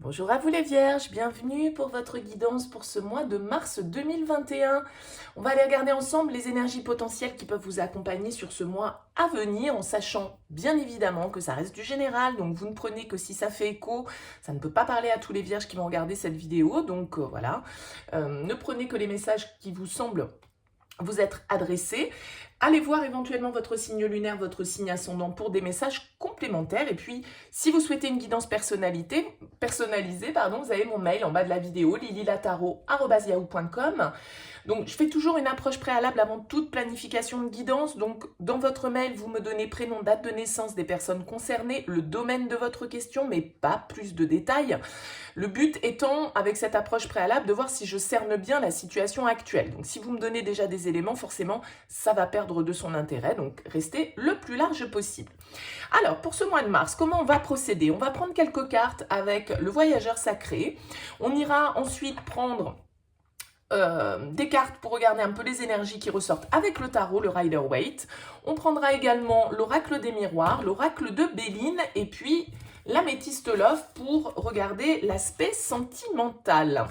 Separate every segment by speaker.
Speaker 1: Bonjour à vous les Vierges, bienvenue pour votre guidance pour ce mois de mars 2021. On va aller regarder ensemble les énergies potentielles qui peuvent vous accompagner sur ce mois à venir, en sachant bien évidemment que ça reste du général, donc vous ne prenez que si ça fait écho, ça ne peut pas parler à tous les Vierges qui vont regarder cette vidéo, donc voilà. Ne prenez que les messages qui vous semblent vous être adressés. Allez voir éventuellement votre signe lunaire, votre signe ascendant pour des messages complémentaires. Et puis, si vous souhaitez une guidance personnalisée, vous avez mon mail en bas de la vidéo, lililataro@yahoo.com. Donc, je fais toujours une approche préalable avant toute planification de guidance. Donc, dans votre mail, vous me donnez prénom, date de naissance des personnes concernées, le domaine de votre question, mais pas plus de détails. Le but étant, avec cette approche préalable, de voir si je cerne bien la situation actuelle. Donc, si vous me donnez déjà des éléments, forcément, ça va perdre de son intérêt. Donc, restez le plus large possible. Alors, pour ce mois de mars, comment on va procéder? On va prendre quelques cartes avec le voyageur sacré. On ira ensuite prendre des cartes pour regarder un peu les énergies qui ressortent avec le tarot, le Rider-Waite. On prendra également l'oracle des miroirs, l'oracle de Béline et puis l'améthyste Love pour regarder l'aspect sentimental.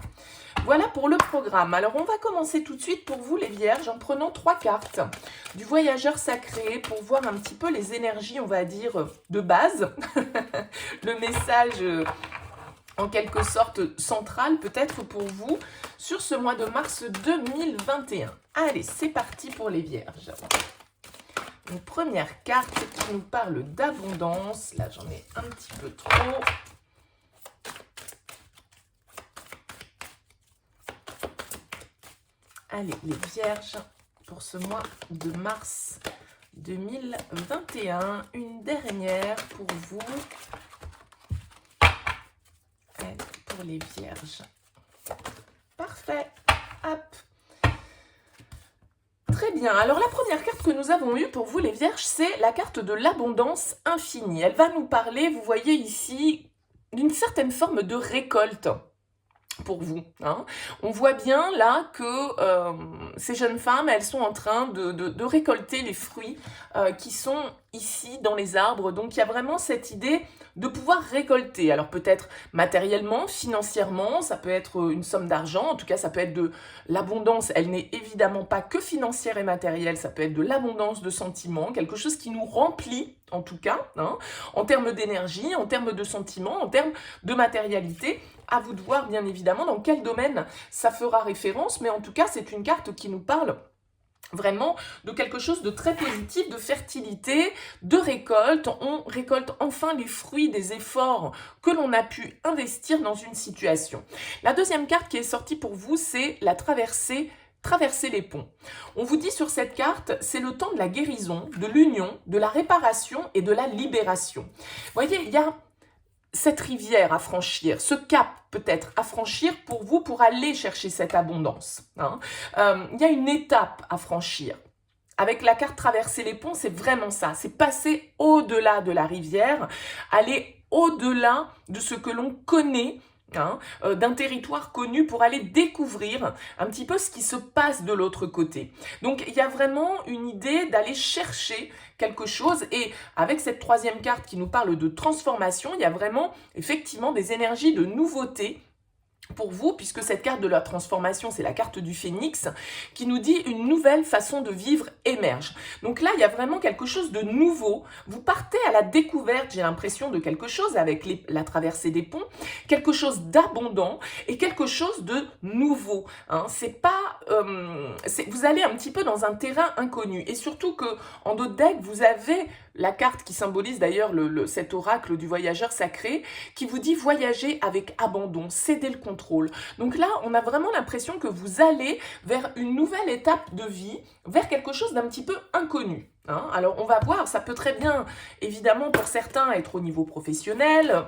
Speaker 1: Voilà pour le programme. Alors on va commencer tout de suite pour vous les Vierges en prenant 3 cartes du voyageur sacré pour voir un petit peu les énergies, on va dire, de base. Le message en quelque sorte central peut-être pour vous sur ce mois de mars 2021. Allez, c'est parti pour les Vierges. Une première carte qui nous parle d'abondance. Là, j'en ai un petit peu trop. Allez, les Vierges, pour ce mois de mars 2021, une dernière pour vous. Allez, pour les Vierges. Parfait. Hop. Très bien. Alors, la première carte que nous avons eue pour vous, les Vierges, c'est la carte de l'abondance infinie. Elle va nous parler, vous voyez ici, d'une certaine forme de récolte pour vous. Hein. On voit bien là que ces jeunes femmes, elles sont en train de récolter les fruits qui sont ici dans les arbres. Donc, il y a vraiment cette idée de pouvoir récolter. Alors, peut-être matériellement, financièrement, ça peut être une somme d'argent. En tout cas, ça peut être de l'abondance. Elle n'est évidemment pas que financière et matérielle. Ça peut être de l'abondance de sentiments, quelque chose qui nous remplit, en tout cas, hein, en termes d'énergie, en termes de sentiments, en termes de matérialité. À vous de voir, bien évidemment, dans quel domaine ça fera référence. Mais en tout cas, c'est une carte qui nous parle vraiment de quelque chose de très positif, de fertilité, de récolte. On récolte enfin les fruits des efforts que l'on a pu investir dans une situation. La deuxième carte qui est sortie pour vous, c'est la traverser les ponts. On vous dit sur cette carte, c'est le temps de la guérison, de l'union, de la réparation et de la libération. Vous voyez, il y a cette rivière à franchir, ce cap peut-être à franchir pour vous pour aller chercher cette abondance. Hein. Il y a une étape à franchir. Avec la carte traverser les ponts, c'est vraiment ça. C'est passer au-delà de la rivière, aller au-delà de ce que l'on connaît, hein, d'un territoire connu pour aller découvrir un petit peu ce qui se passe de l'autre côté. Donc, il y a vraiment une idée d'aller chercher quelque chose et avec cette troisième carte qui nous parle de transformation, il y a vraiment effectivement des énergies de nouveauté pour vous, puisque cette carte de la transformation, c'est la carte du phénix, qui nous dit une nouvelle façon de vivre émerge. Donc là, il y a vraiment quelque chose de nouveau. Vous partez à la découverte, j'ai l'impression, de quelque chose avec la traversée des ponts, quelque chose d'abondant et quelque chose de nouveau. Hein. C'est pas, vous allez un petit peu dans un terrain inconnu. Et surtout que en dos de deck, vous avez la carte qui symbolise d'ailleurs cet oracle du voyageur sacré, qui vous dit voyager avec abandon, céder le contrôle. Donc là, on a vraiment l'impression que vous allez vers une nouvelle étape de vie, vers quelque chose d'un petit peu inconnu. Hein. Alors on va voir, ça peut très bien, évidemment pour certains, être au niveau professionnel.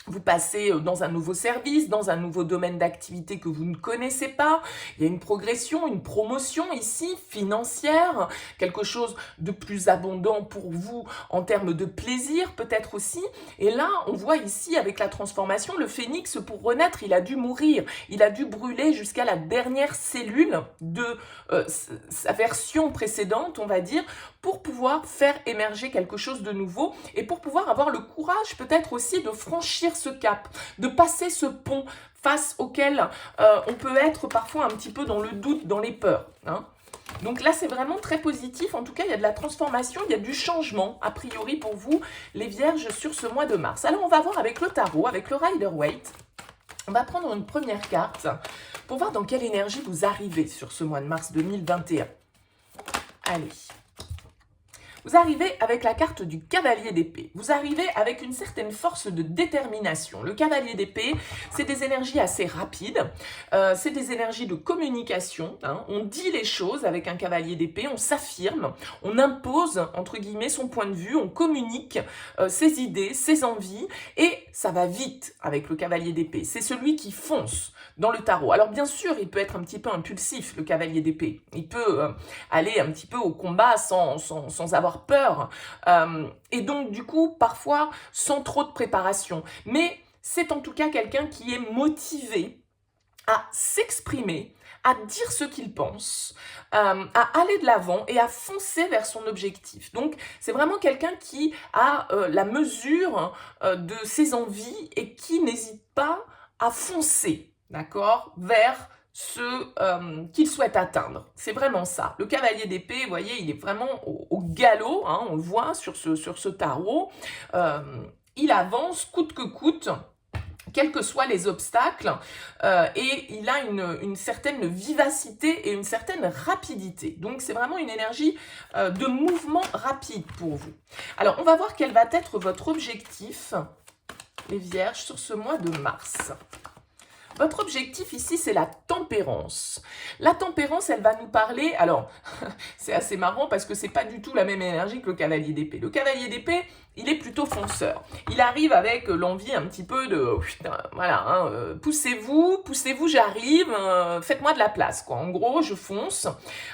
Speaker 1: Vous passez dans un nouveau service, dans un nouveau domaine d'activité que vous ne connaissez pas. Il y a une progression, une promotion ici, financière, quelque chose de plus abondant pour vous en termes de plaisir peut-être aussi. Et là, on voit ici avec la transformation, le phénix pour renaître, il a dû mourir. Il a dû brûler jusqu'à la dernière cellule de sa version précédente, on va dire, pour pouvoir faire émerger quelque chose de nouveau et pour pouvoir avoir le courage peut-être aussi de franchir ce cap, de passer ce pont face auquel on peut être parfois un petit peu dans le doute, dans les peurs, hein. Donc là, c'est vraiment très positif. En tout cas, il y a de la transformation, il y a du changement, a priori, pour vous, les Vierges, sur ce mois de mars. Alors, on va voir avec le tarot, avec le Rider-Waite. On va prendre une première carte pour voir dans quelle énergie vous arrivez sur ce mois de mars 2021. Allez. Vous arrivez avec la carte du cavalier d'épée. Vous arrivez avec une certaine force de détermination. Le cavalier d'épée, c'est des énergies assez rapides. C'est des énergies de communication, hein. On dit les choses avec un cavalier d'épée, on s'affirme, on impose, entre guillemets, son point de vue, on communique ses idées, ses envies, et ça va vite avec le cavalier d'épée. C'est celui qui fonce dans le tarot. Alors bien sûr, il peut être un petit peu impulsif, le cavalier d'épée. Il peut aller un petit peu au combat sans avoir peur. Et donc, du coup, parfois, sans trop de préparation. Mais c'est en tout cas quelqu'un qui est motivé à s'exprimer, à dire ce qu'il pense, à aller de l'avant et à foncer vers son objectif. Donc, c'est vraiment quelqu'un qui a la mesure de ses envies et qui n'hésite pas à foncer, d'accord, vers ce qu'il souhaite atteindre. C'est vraiment ça. Le cavalier d'épée, vous voyez, il est vraiment au galop, hein, on le voit sur ce tarot. Il avance coûte que coûte, quels que soient les obstacles, et il a une certaine vivacité et une certaine rapidité. Donc, c'est vraiment une énergie de mouvement rapide pour vous. Alors, on va voir quel va être votre objectif, les Vierges, sur ce mois de mars. Votre objectif ici, c'est la tempérance. La tempérance, elle va nous parler... Alors, c'est assez marrant parce que c'est pas du tout la même énergie que le cavalier d'épée. Le cavalier d'épée, il est plutôt fonceur. Il arrive avec l'envie un petit peu de... Voilà, hein, poussez-vous, j'arrive, faites-moi de la place, quoi. En gros, je fonce.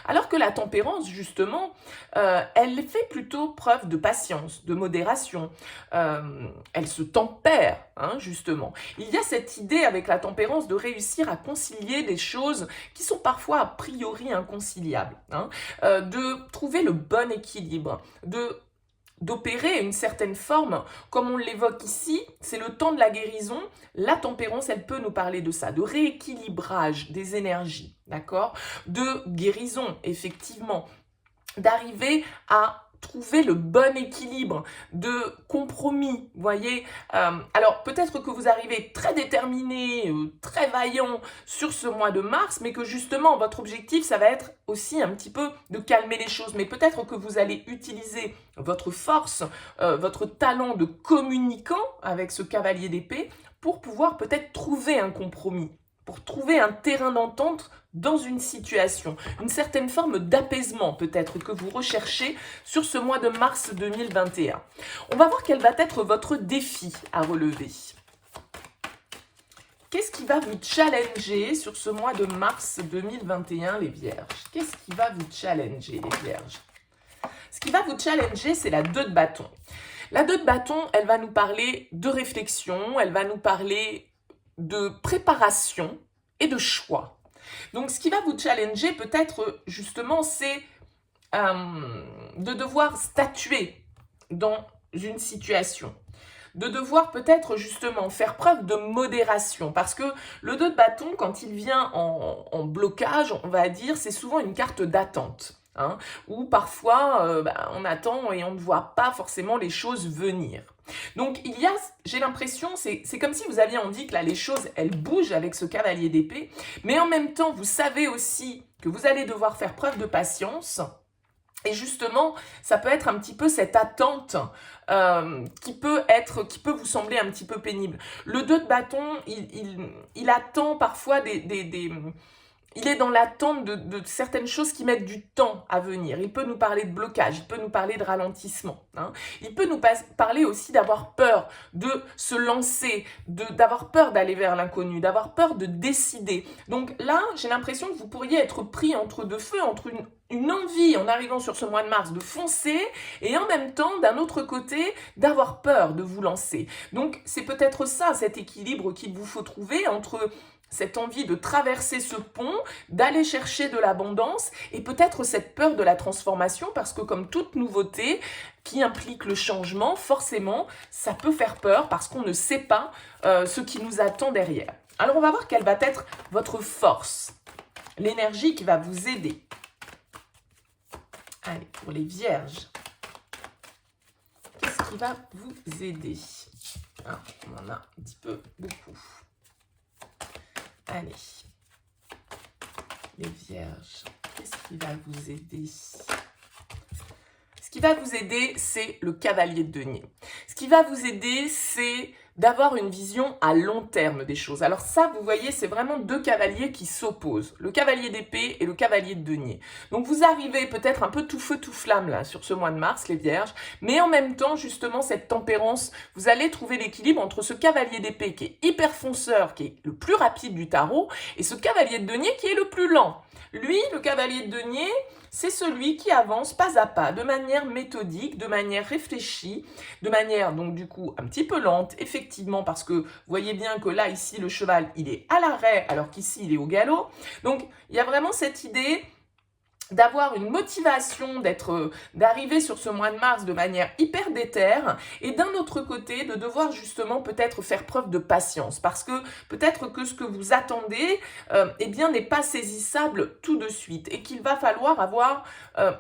Speaker 1: Alors que la tempérance, justement, elle fait plutôt preuve de patience, de modération. Elle se tempère, hein, justement. Il y a cette idée avec la tempérance de réussir à concilier des choses qui sont parfois a priori inconciliables, hein, de trouver le bon équilibre, d'opérer une certaine forme, comme on l'évoque ici, c'est le temps de la guérison. La tempérance, elle peut nous parler de ça, de rééquilibrage des énergies, d'accord, de guérison, effectivement, d'arriver à trouver le bon équilibre, de compromis, vous voyez. Alors, peut-être que vous arrivez très déterminé, très vaillant sur ce mois de mars, mais que justement, votre objectif, ça va être aussi un petit peu de calmer les choses. Mais peut-être que vous allez utiliser votre force, votre talent de communicant avec ce cavalier d'épée pour pouvoir peut-être trouver un compromis, pour trouver un terrain d'entente dans une situation, une certaine forme d'apaisement peut-être que vous recherchez sur ce mois de mars 2021. On va voir quel va être votre défi à relever. Qu'est-ce qui va vous challenger sur ce mois de mars 2021, les Vierges? Qu'est-ce qui va vous challenger, les Vierges? Ce qui va vous challenger, c'est la 2 de bâton. La 2 de bâton, elle va nous parler de réflexion, elle va nous parler de préparation et de choix. Donc, ce qui va vous challenger peut-être justement, c'est de devoir statuer dans une situation, de devoir peut-être justement faire preuve de modération, parce que le 2 de bâton, quand il vient en blocage, on va dire, c'est souvent une carte d'attente. Hein, où parfois on attend et on ne voit pas forcément les choses venir. Donc il y a, j'ai l'impression, c'est comme si vous aviez envie que là les choses elles bougent avec ce cavalier d'épée, mais en même temps vous savez aussi que vous allez devoir faire preuve de patience. Et justement, ça peut être un petit peu cette attente qui peut vous sembler un petit peu pénible. Le 2 de bâton, il attend parfois il est dans l'attente de certaines choses qui mettent du temps à venir. Il peut nous parler de blocage, il peut nous parler de ralentissement. Hein. Il peut nous parler aussi d'avoir peur de se lancer, d'avoir peur d'aller vers l'inconnu, d'avoir peur de décider. Donc là, j'ai l'impression que vous pourriez être pris entre deux feux, entre une envie en arrivant sur ce mois de mars de foncer et en même temps, d'un autre côté, d'avoir peur de vous lancer. Donc c'est peut-être ça, cet équilibre qu'il vous faut trouver entre cette envie de traverser ce pont, d'aller chercher de l'abondance et peut-être cette peur de la transformation parce que comme toute nouveauté qui implique le changement, forcément, ça peut faire peur parce qu'on ne sait pas ce qui nous attend derrière. Alors, on va voir quelle va être votre force, l'énergie qui va vous aider. Allez, pour les vierges, qu'est-ce qui va vous aider? Ah, on en a un petit peu beaucoup. Allez, les vierges, qu'est-ce qui va vous aider? Ce qui va vous aider, c'est le cavalier de denier. Ce qui va vous aider, c'est d'avoir une vision à long terme des choses. Alors ça, vous voyez, c'est vraiment deux cavaliers qui s'opposent. Le cavalier d'épée et le cavalier de denier. Donc vous arrivez peut-être un peu tout feu, tout flamme là sur ce mois de mars, les vierges. Mais en même temps, justement, cette tempérance, vous allez trouver l'équilibre entre ce cavalier d'épée qui est hyper fonceur, qui est le plus rapide du tarot, et ce cavalier de denier qui est le plus lent. Lui, le cavalier de denier, c'est celui qui avance pas à pas, de manière méthodique, de manière réfléchie, de manière donc du coup un petit peu lente, effectivement, parce que vous voyez bien que là, ici, le cheval, il est à l'arrêt, alors qu'ici, il est au galop. Donc, il y a vraiment cette idée d'avoir une motivation, d'arriver sur ce mois de mars de manière hyper déterre et d'un autre côté de devoir justement peut-être faire preuve de patience parce que peut-être que ce que vous attendez eh bien n'est pas saisissable tout de suite et qu'il va falloir avoir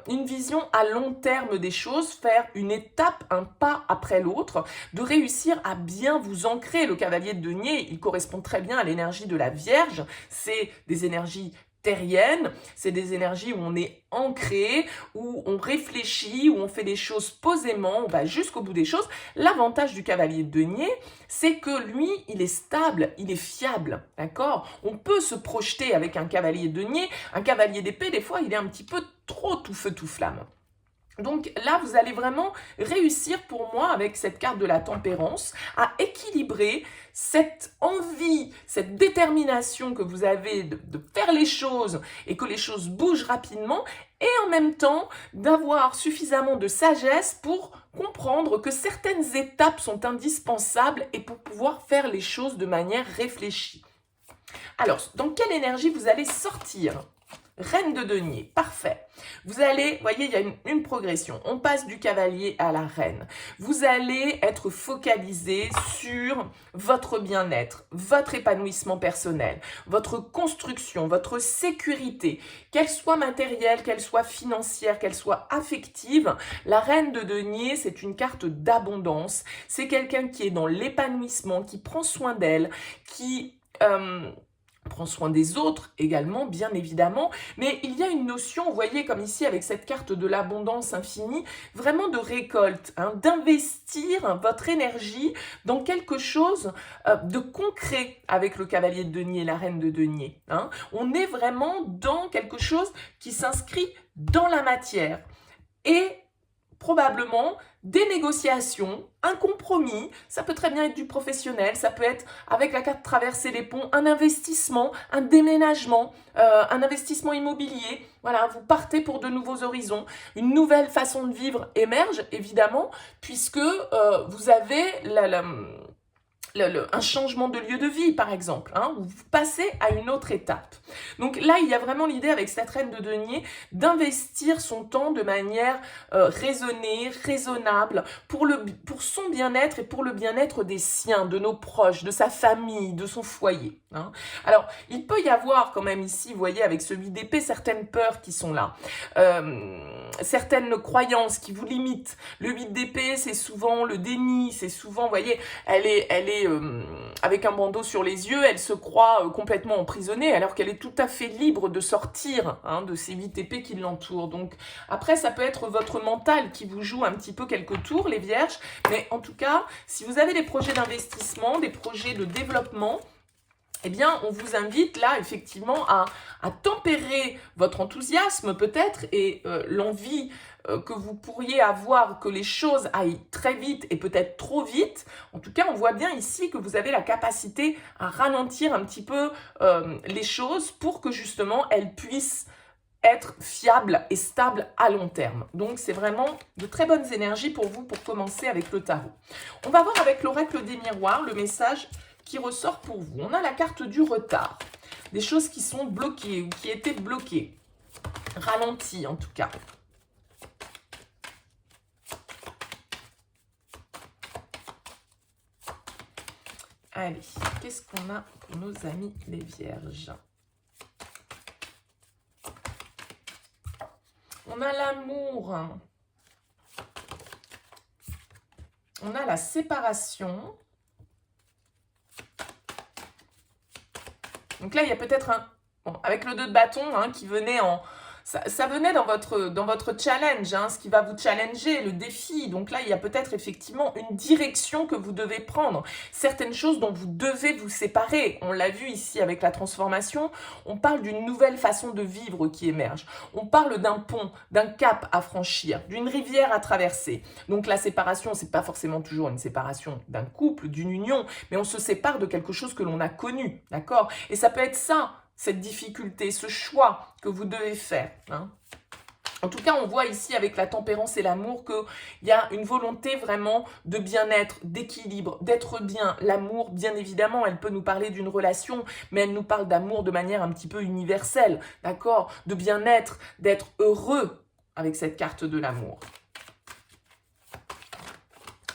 Speaker 1: une vision à long terme des choses, faire une étape, un pas après l'autre, de réussir à bien vous ancrer. Le cavalier de denier, il correspond très bien à l'énergie de la Vierge, c'est des énergies terrienne, c'est des énergies où on est ancré, où on réfléchit, où on fait des choses posément, on va jusqu'au bout des choses. L'avantage du cavalier de denier, c'est que lui, il est stable, il est fiable, d'accord? On peut se projeter avec un cavalier de denier, un cavalier d'épée, des fois, il est un petit peu trop tout feu, tout flamme. Donc là, vous allez vraiment réussir pour moi, avec cette carte de la tempérance, à équilibrer cette envie, cette détermination que vous avez de faire les choses et que les choses bougent rapidement et en même temps d'avoir suffisamment de sagesse pour comprendre que certaines étapes sont indispensables et pour pouvoir faire les choses de manière réfléchie. Alors, dans quelle énergie vous allez sortir ? Reine de denier, parfait. Vous allez, voyez, il y a une progression. On passe du cavalier à la reine. Vous allez être focalisé sur votre bien-être, votre épanouissement personnel, votre construction, votre sécurité, qu'elle soit matérielle, qu'elle soit financière, qu'elle soit affective. La reine de denier, c'est une carte d'abondance. C'est quelqu'un qui est dans l'épanouissement, qui prend soin d'elle, qui prend soin des autres également, bien évidemment, mais il y a une notion, vous voyez, comme ici avec cette carte de l'abondance infinie, vraiment de récolte, hein, d'investir votre énergie dans quelque chose de concret avec le cavalier de denier et la reine de denier. Hein. On est vraiment dans quelque chose qui s'inscrit dans la matière. Et probablement des négociations, un compromis, ça peut très bien être du professionnel, ça peut être avec la carte traverser les ponts, un investissement, un déménagement, un investissement immobilier. Voilà, vous partez pour de nouveaux horizons. Une nouvelle façon de vivre émerge, évidemment, puisque vous avez un changement de lieu de vie, par exemple, hein, où vous passez à une autre étape. Donc là, il y a vraiment l'idée avec cette reine de denier d'investir son temps de manière raisonnée, raisonnable, pour son bien-être et pour le bien-être des siens, de nos proches, de sa famille, de son foyer. Hein. Alors, il peut y avoir quand même ici, vous voyez, avec ce 8 d'épée, certaines peurs qui sont là, certaines croyances qui vous limitent. Le 8 d'épée, c'est souvent le déni, c'est souvent, vous voyez, elle est avec un bandeau sur les yeux, elle se croit complètement emprisonnée alors qu'elle est tout à fait libre de sortir hein, de ces 8 épées qui l'entourent. Donc après, ça peut être votre mental qui vous joue un petit peu quelques tours, les vierges, mais en tout cas, si vous avez des projets d'investissement, des projets de développement, eh bien, on vous invite là, effectivement, à tempérer votre enthousiasme peut-être et l'envie que vous pourriez avoir que les choses aillent très vite et peut-être trop vite. En tout cas, on voit bien ici que vous avez la capacité à ralentir un petit peu les choses pour que justement elles puissent être fiables et stables à long terme. Donc, c'est vraiment de très bonnes énergies pour vous pour commencer avec le tarot. On va voir avec l'oracle des miroirs le message qui ressort pour vous? On a la carte du retard. Des choses qui sont bloquées ou qui étaient bloquées. Ralenties en tout cas. Allez, qu'est-ce qu'on a pour nos amis les vierges? On a l'amour. On a la séparation. Donc là, il y a peut-être un... Bon, avec le 2 de bâton hein, qui venait en... Ça venait dans votre challenge, hein, ce qui va vous challenger, le défi. Donc là, il y a peut-être effectivement une direction que vous devez prendre. Certaines choses dont vous devez vous séparer. On l'a vu ici avec la transformation. On parle d'une nouvelle façon de vivre qui émerge. On parle d'un pont, d'un cap à franchir, d'une rivière à traverser. Donc la séparation, c'est pas forcément toujours une séparation d'un couple, d'une union, mais on se sépare de quelque chose que l'on a connu, d'accord? Et ça peut être ça, cette difficulté, ce choix que vous devez faire. Hein. En tout cas, on voit ici avec la tempérance et l'amour qu'il y a une volonté vraiment de bien-être, d'équilibre, d'être bien. L'amour, bien évidemment, elle peut nous parler d'une relation, mais elle nous parle d'amour de manière un petit peu universelle, d'accord? De bien-être, d'être heureux avec cette carte de l'amour.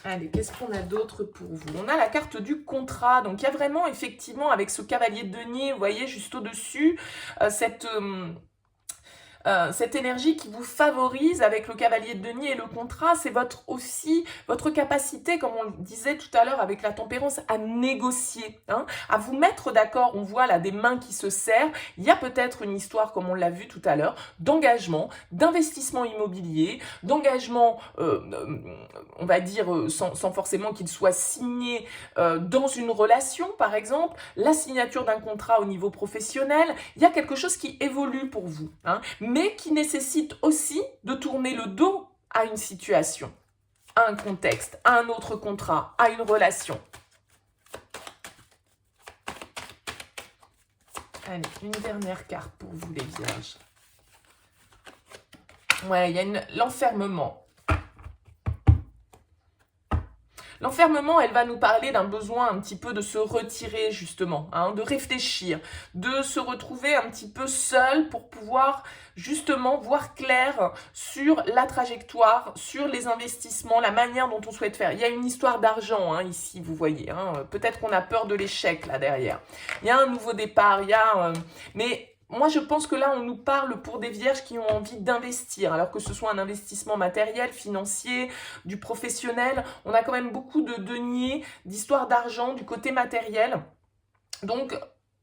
Speaker 1: Allez, qu'est-ce qu'on a d'autre pour vous? On a la carte du contrat. Donc, il y a vraiment, effectivement, avec ce cavalier de denier, vous voyez, juste au-dessus, cette énergie qui vous favorise avec le cavalier de denier et le contrat, c'est aussi votre capacité, comme on le disait tout à l'heure avec la tempérance, à négocier, hein, à vous mettre d'accord. On voit là des mains qui se serrent. Il y a peut-être une histoire, comme on l'a vu tout à l'heure, d'engagement, d'investissement immobilier, d'engagement, on va dire, sans forcément qu'il soit signé dans une relation, par exemple, la signature d'un contrat au niveau professionnel. Il y a quelque chose qui évolue pour vous, hein, mais qui nécessite aussi de tourner le dos à une situation, à un contexte, à un autre contrat, à une relation. Allez, une dernière carte pour vous les vierges. Ouais, il y a l'enfermement. L'enfermement, elle va nous parler d'un besoin un petit peu de se retirer justement, hein, de réfléchir, de se retrouver un petit peu seul pour pouvoir justement voir clair sur la trajectoire, sur les investissements, la manière dont on souhaite faire. Il y a une histoire d'argent hein, ici, vous voyez. Hein, peut-être qu'on a peur de l'échec là derrière. Il y a un nouveau départ, il y a... mais moi, je pense que là, on nous parle pour des vierges qui ont envie d'investir, alors que ce soit un investissement matériel, financier, du professionnel. On a quand même beaucoup de deniers, d'histoires d'argent, du côté matériel. Donc,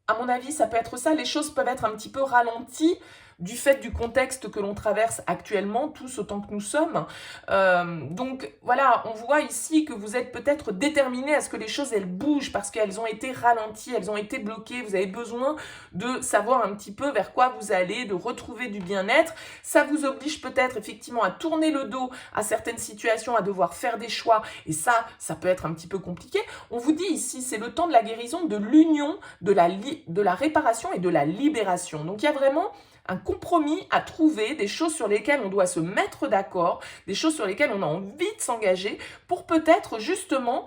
Speaker 1: à mon avis, ça peut être ça. Les choses peuvent être un petit peu ralenties du fait du contexte que l'on traverse actuellement, tous autant que nous sommes. Donc voilà, on voit ici que vous êtes peut-être déterminés à ce que les choses, elles bougent parce qu'elles ont été ralenties, elles ont été bloquées. Vous avez besoin de savoir un petit peu vers quoi vous allez, de retrouver du bien-être. Ça vous oblige peut-être effectivement à tourner le dos à certaines situations, à devoir faire des choix. Et ça peut être un petit peu compliqué. On vous dit ici, c'est le temps de la guérison, de l'union, de la réparation et de la libération. Donc il y a vraiment un compromis à trouver, des choses sur lesquelles on doit se mettre d'accord, des choses sur lesquelles on a envie de s'engager pour peut-être justement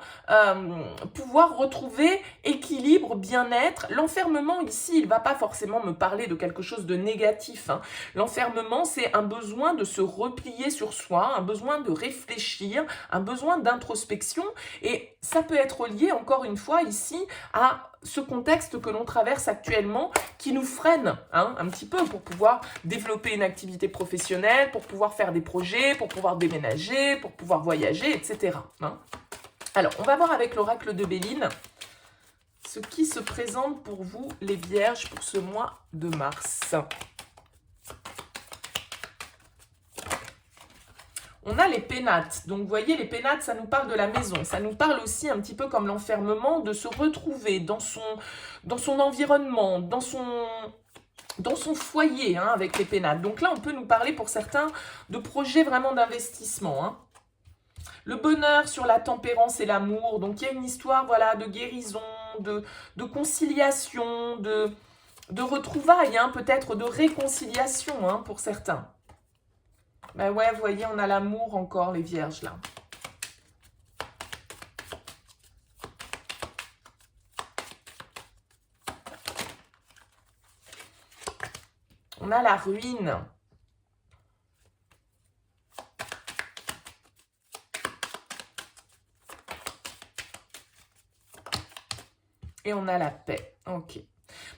Speaker 1: pouvoir retrouver équilibre, bien-être. L'enfermement ici, il ne va pas forcément me parler de quelque chose de négatif. Hein. L'enfermement, c'est un besoin de se replier sur soi, un besoin de réfléchir, un besoin d'introspection et ça peut être lié encore une fois ici à ce contexte que l'on traverse actuellement qui nous freine hein, un petit peu pour pouvoir développer une activité professionnelle, pour pouvoir faire des projets, pour pouvoir déménager, pour pouvoir voyager, etc. Hein. Alors, on va voir avec l'oracle de Béline ce qui se présente pour vous, les vierges, pour ce mois de mars. On a les pénates. Donc, vous voyez, les pénates, ça nous parle de la maison. Ça nous parle aussi un petit peu comme l'enfermement, de se retrouver dans son environnement, dans son foyer hein, avec les pénates. Donc là, on peut nous parler pour certains de projets vraiment d'investissement. Hein. Le bonheur sur la tempérance et l'amour. Donc, il y a une histoire voilà, de guérison, de conciliation, de retrouvailles, hein, peut-être de réconciliation hein, pour certains. Ben ouais, vous voyez, on a l'amour encore, les vierges, là. On a la ruine. Et on a la paix. Ok.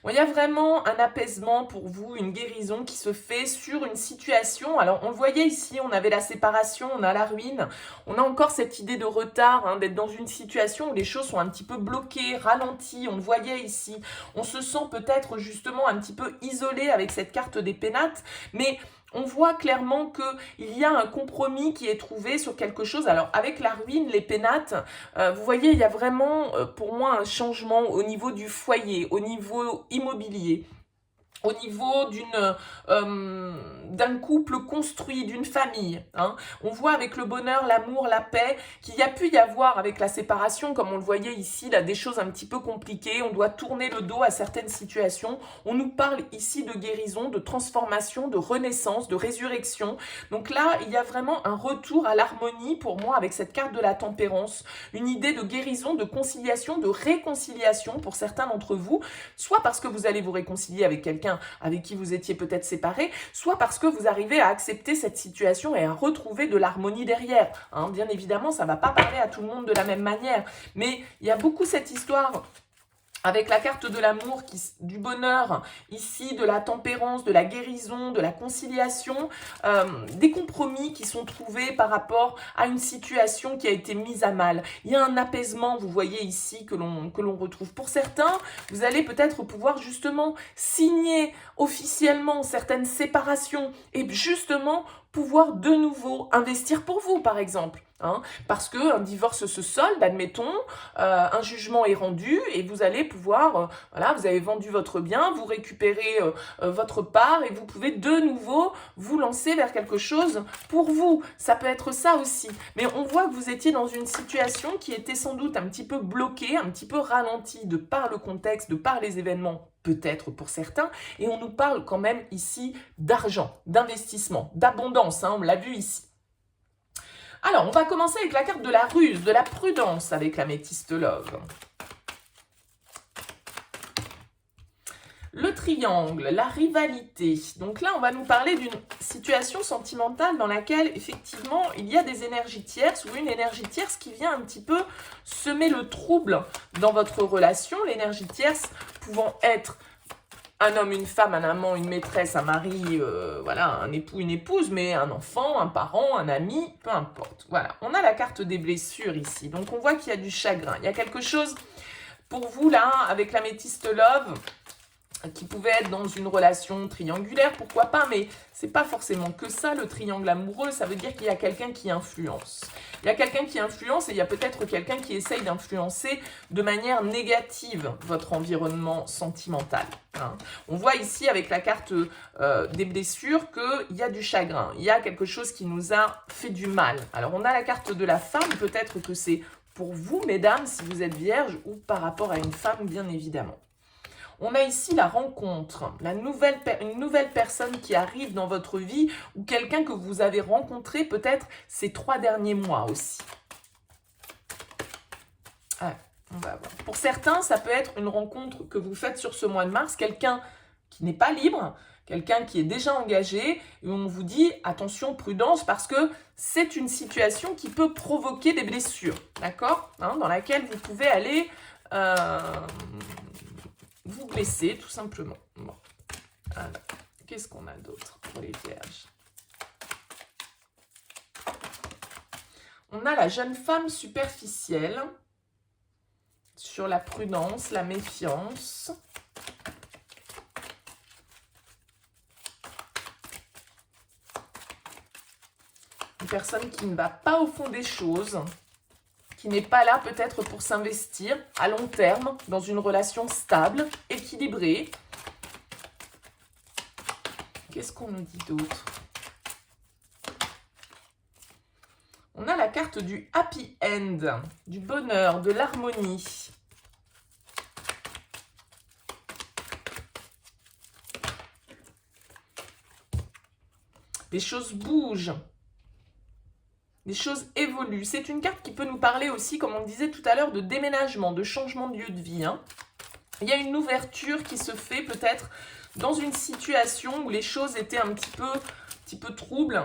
Speaker 1: Bon, il y a vraiment un apaisement pour vous, une guérison qui se fait sur une situation. Alors, on le voyait ici, on avait la séparation, on a la ruine. On a encore cette idée de retard, hein, d'être dans une situation où les choses sont un petit peu bloquées, ralenties. On le voyait ici. On se sent peut-être justement un petit peu isolé avec cette carte des pénates. Mais on voit clairement qu'il y a un compromis qui est trouvé sur quelque chose. Alors, avec la ruine, les pénates, vous voyez, il y a vraiment, pour moi, un changement au niveau du foyer, au niveau immobilier, au niveau d'un couple construit, d'une famille. Hein. On voit avec le bonheur, l'amour, la paix, qu'il y a pu y avoir avec la séparation, comme on le voyait ici, là, des choses un petit peu compliquées. On doit tourner le dos à certaines situations. On nous parle ici de guérison, de transformation, de renaissance, de résurrection. Donc là, il y a vraiment un retour à l'harmonie pour moi avec cette carte de la tempérance. Une idée de guérison, de conciliation, de réconciliation pour certains d'entre vous, soit parce que vous allez vous réconcilier avec quelqu'un avec qui vous étiez peut-être séparés, soit parce que vous arrivez à accepter cette situation et à retrouver de l'harmonie derrière. Hein, bien évidemment, ça ne va pas parler à tout le monde de la même manière, mais il y a beaucoup cette histoire avec la carte de l'amour, du bonheur, ici, de la tempérance, de la guérison, de la conciliation, des compromis qui sont trouvés par rapport à une situation qui a été mise à mal. Il y a un apaisement, vous voyez ici, que l'on retrouve. Pour certains, vous allez peut-être pouvoir justement signer officiellement certaines séparations et justement pouvoir de nouveau investir pour vous, par exemple. Hein, parce qu'un divorce se solde, admettons, un jugement est rendu et vous allez pouvoir, voilà, vous avez vendu votre bien, vous récupérez votre part et vous pouvez de nouveau vous lancer vers quelque chose pour vous. Ça peut être ça aussi. Mais on voit que vous étiez dans une situation qui était sans doute un petit peu bloquée, un petit peu ralentie de par le contexte, de par les événements, peut-être pour certains, et on nous parle quand même ici d'argent, d'investissement, d'abondance, hein, on l'a vu ici. Alors, on va commencer avec la carte de la ruse, de la prudence avec l'améthyste love. Le triangle, la rivalité. Donc là, on va nous parler d'une situation sentimentale dans laquelle, effectivement, il y a des énergies tierces ou une énergie tierce qui vient un petit peu semer le trouble dans votre relation. L'énergie tierce pouvant être un homme, une femme, un amant, une maîtresse, un mari, voilà, un époux, une épouse, mais un enfant, un parent, un ami, peu importe. Voilà, on a la carte des blessures ici. Donc, on voit qu'il y a du chagrin. Il y a quelque chose pour vous, là, avec l'améthyste love, qui pouvait être dans une relation triangulaire, pourquoi pas, mais c'est pas forcément que ça, le triangle amoureux, ça veut dire qu'il y a quelqu'un qui influence. Il y a quelqu'un qui influence et il y a peut-être quelqu'un qui essaye d'influencer de manière négative votre environnement sentimental. Hein. On voit ici avec la carte des blessures qu'il y a du chagrin, il y a quelque chose qui nous a fait du mal. Alors on a la carte de la femme, peut-être que c'est pour vous, mesdames, si vous êtes vierge, ou par rapport à une femme, bien évidemment. On a ici la rencontre, une nouvelle personne qui arrive dans votre vie ou quelqu'un que vous avez rencontré peut-être ces 3 derniers mois aussi. Ah, on va voir. Pour certains, ça peut être une rencontre que vous faites sur ce mois de mars, quelqu'un qui n'est pas libre, quelqu'un qui est déjà engagé, et on vous dit attention, prudence, parce que c'est une situation qui peut provoquer des blessures, d'accord, hein, dans laquelle vous pouvez aller vous blesser, tout simplement. Bon. Alors, qu'est-ce qu'on a d'autre pour les vierges? On a la jeune femme superficielle sur la prudence, la méfiance. Une personne qui ne va pas au fond des choses, qui n'est pas là peut-être pour s'investir à long terme dans une relation stable, équilibrée. Qu'est-ce qu'on nous dit d'autre? On a la carte du happy end, du bonheur, de l'harmonie. Les choses bougent. Les choses évoluent. C'est une carte qui peut nous parler aussi, comme on disait tout à l'heure, de déménagement, de changement de lieu de vie. Hein. Il y a une ouverture qui se fait peut-être dans une situation où les choses étaient un petit peu troubles.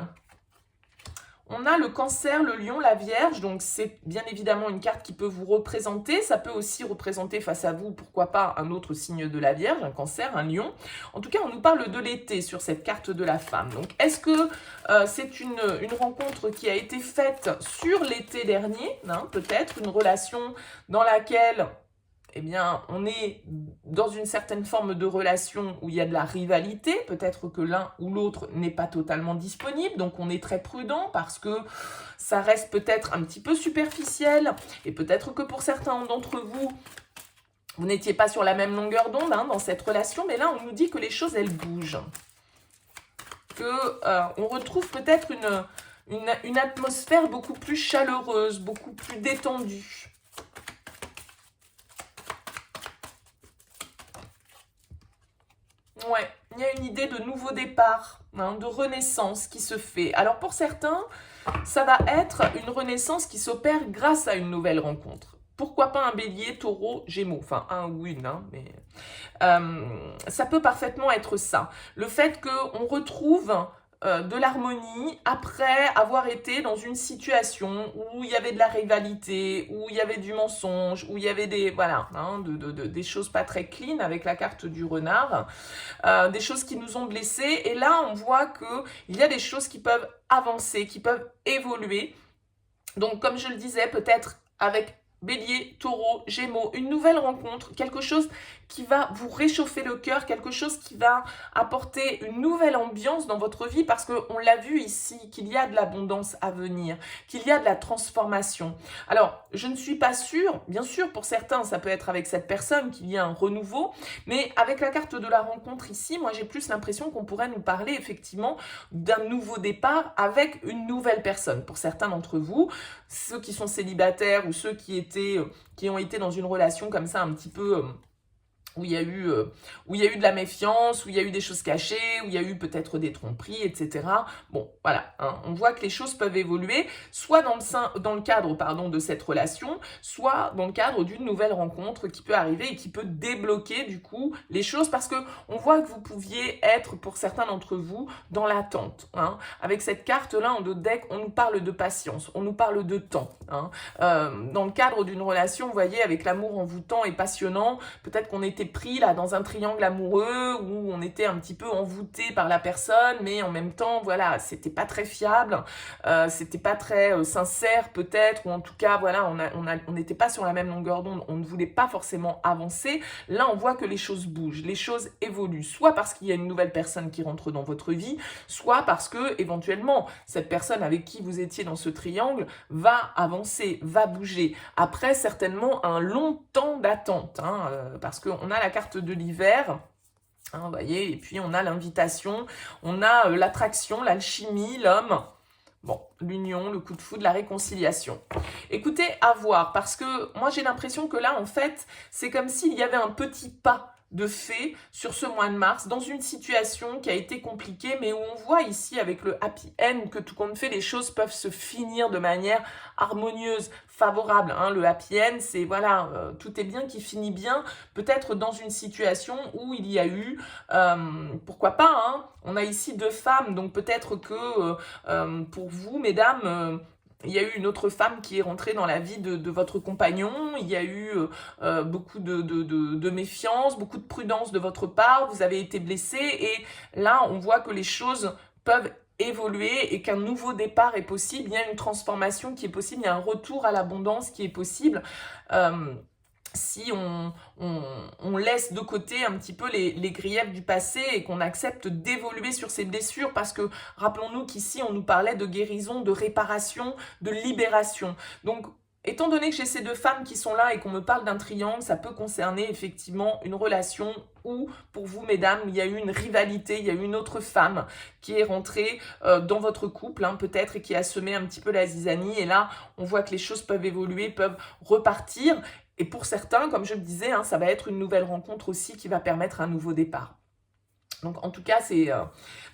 Speaker 1: On a le Cancer, le Lion, la Vierge, donc c'est bien évidemment une carte qui peut vous représenter. Ça peut aussi représenter face à vous, pourquoi pas, un autre signe de la Vierge, un Cancer, un Lion. En tout cas, on nous parle de l'été sur cette carte de la femme. Donc, est-ce que c'est une rencontre qui a été faite sur l'été dernier, hein, peut-être une relation dans laquelle... eh bien, on est dans une certaine forme de relation où il y a de la rivalité. Peut-être que l'un ou l'autre n'est pas totalement disponible. Donc, on est très prudent parce que ça reste peut-être un petit peu superficiel. Et peut-être que pour certains d'entre vous, vous n'étiez pas sur la même longueur d'onde hein, dans cette relation. Mais là, on nous dit que les choses, elles bougent. On retrouve peut-être une atmosphère beaucoup plus chaleureuse, beaucoup plus détendue. Ouais, il y a une idée de nouveau départ, hein, de renaissance qui se fait. Alors pour certains, ça va être une renaissance qui s'opère grâce à une nouvelle rencontre. Pourquoi pas un bélier, taureau, gémeaux, enfin un ou une, hein, mais ça peut parfaitement être ça. Le fait qu'on retrouve de l'harmonie après avoir été dans une situation où il y avait de la rivalité, où il y avait du mensonge, où il y avait des, voilà, hein, des choses pas très clean avec la carte du renard, des choses qui nous ont blessés. Et là, on voit qu'il y a des choses qui peuvent avancer, qui peuvent évoluer. Donc, comme je le disais, peut-être avec Bélier, Taureau, Gémeaux, une nouvelle rencontre, quelque chose qui va vous réchauffer le cœur, quelque chose qui va apporter une nouvelle ambiance dans votre vie parce qu'on l'a vu ici, qu'il y a de l'abondance à venir, qu'il y a de la transformation. Alors, je ne suis pas sûre, bien sûr, pour certains, ça peut être avec cette personne qu'il y a un renouveau, mais avec la carte de la rencontre ici, moi j'ai plus l'impression qu'on pourrait nous parler effectivement d'un nouveau départ avec une nouvelle personne. Pour certains d'entre vous, ceux qui sont célibataires ou ceux qui ont été dans une relation comme ça un petit peu... où il y a eu de la méfiance, où il y a eu des choses cachées, où il y a eu peut-être des tromperies, etc. Bon, voilà, hein, on voit que les choses peuvent évoluer, soit dans le cadre de cette relation, soit dans le cadre d'une nouvelle rencontre qui peut arriver et qui peut débloquer du coup les choses, parce que on voit que vous pouviez être, pour certains d'entre vous, dans l'attente. Hein. Avec cette carte-là en 2 decks, on nous parle de patience, on nous parle de temps. Hein. Dans le cadre d'une relation, vous voyez, avec l'amour envoûtant et passionnant, peut-être qu'on était pris là dans un triangle amoureux où on était un petit peu envoûté par la personne, mais en même temps, voilà, c'était pas très fiable, c'était pas très sincère peut-être, ou en tout cas, voilà, on n'était pas sur la même longueur d'onde, on ne voulait pas forcément avancer. Là, on voit que les choses bougent, les choses évoluent, soit parce qu'il y a une nouvelle personne qui rentre dans votre vie, soit parce que, éventuellement, cette personne avec qui vous étiez dans ce triangle va avancer, va bouger. Après, certainement, un long temps d'attente, hein, parce qu'on a la carte de l'hiver, hein, vous voyez, et puis on a l'invitation, on a l'attraction, l'alchimie, l'homme, bon, l'union, le coup de foudre, la réconciliation. Écoutez, à voir, parce que moi j'ai l'impression que là, en fait, c'est comme s'il y avait un petit pas de fait sur ce mois de mars, dans une situation qui a été compliquée, mais où on voit ici avec le happy end que tout compte fait, les choses peuvent se finir de manière harmonieuse, favorable. Hein. Le happy end, c'est voilà, tout est bien qui finit bien, peut-être dans une situation où il y a eu, pourquoi pas, hein, on a ici 2 femmes, donc peut-être que pour vous, mesdames, il y a eu une autre femme qui est rentrée dans la vie de votre compagnon, il y a eu beaucoup de méfiance, beaucoup de prudence de votre part, vous avez été blessé et là on voit que les choses peuvent évoluer et qu'un nouveau départ est possible, il y a une transformation qui est possible, il y a un retour à l'abondance qui est possible. Si on laisse de côté un petit peu les griefs du passé et qu'on accepte d'évoluer sur ces blessures, parce que rappelons-nous qu'ici on nous parlait de guérison, de réparation, de libération. Donc étant donné que j'ai ces 2 femmes qui sont là et qu'on me parle d'un triangle, ça peut concerner effectivement une relation où, pour vous, mesdames, il y a eu une rivalité, il y a eu une autre femme qui est rentrée dans votre couple, hein, peut-être, et qui a semé un petit peu la zizanie. Et là, on voit que les choses peuvent évoluer, peuvent repartir. Et pour certains, comme je le disais, hein, ça va être une nouvelle rencontre aussi qui va permettre un nouveau départ. Donc en tout cas, c'est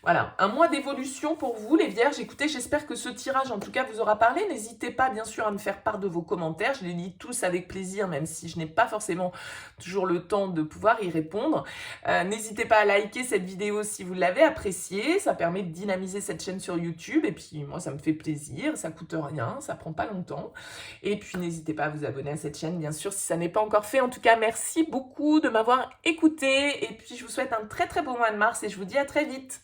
Speaker 1: voilà, un mois d'évolution pour vous les Vierges. Écoutez, j'espère que ce tirage en tout cas vous aura parlé. N'hésitez pas bien sûr à me faire part de vos commentaires. Je les lis tous avec plaisir, même si je n'ai pas forcément toujours le temps de pouvoir y répondre. N'hésitez pas à liker cette vidéo si vous l'avez appréciée. Ça permet de dynamiser cette chaîne sur YouTube. Et puis moi, ça me fait plaisir. Ça coûte rien, ça prend pas longtemps. Et puis n'hésitez pas à vous abonner à cette chaîne, bien sûr, si ça n'est pas encore fait. En tout cas, merci beaucoup de m'avoir écouté. Et puis je vous souhaite un très très beau mois de mars et je vous dis à très vite.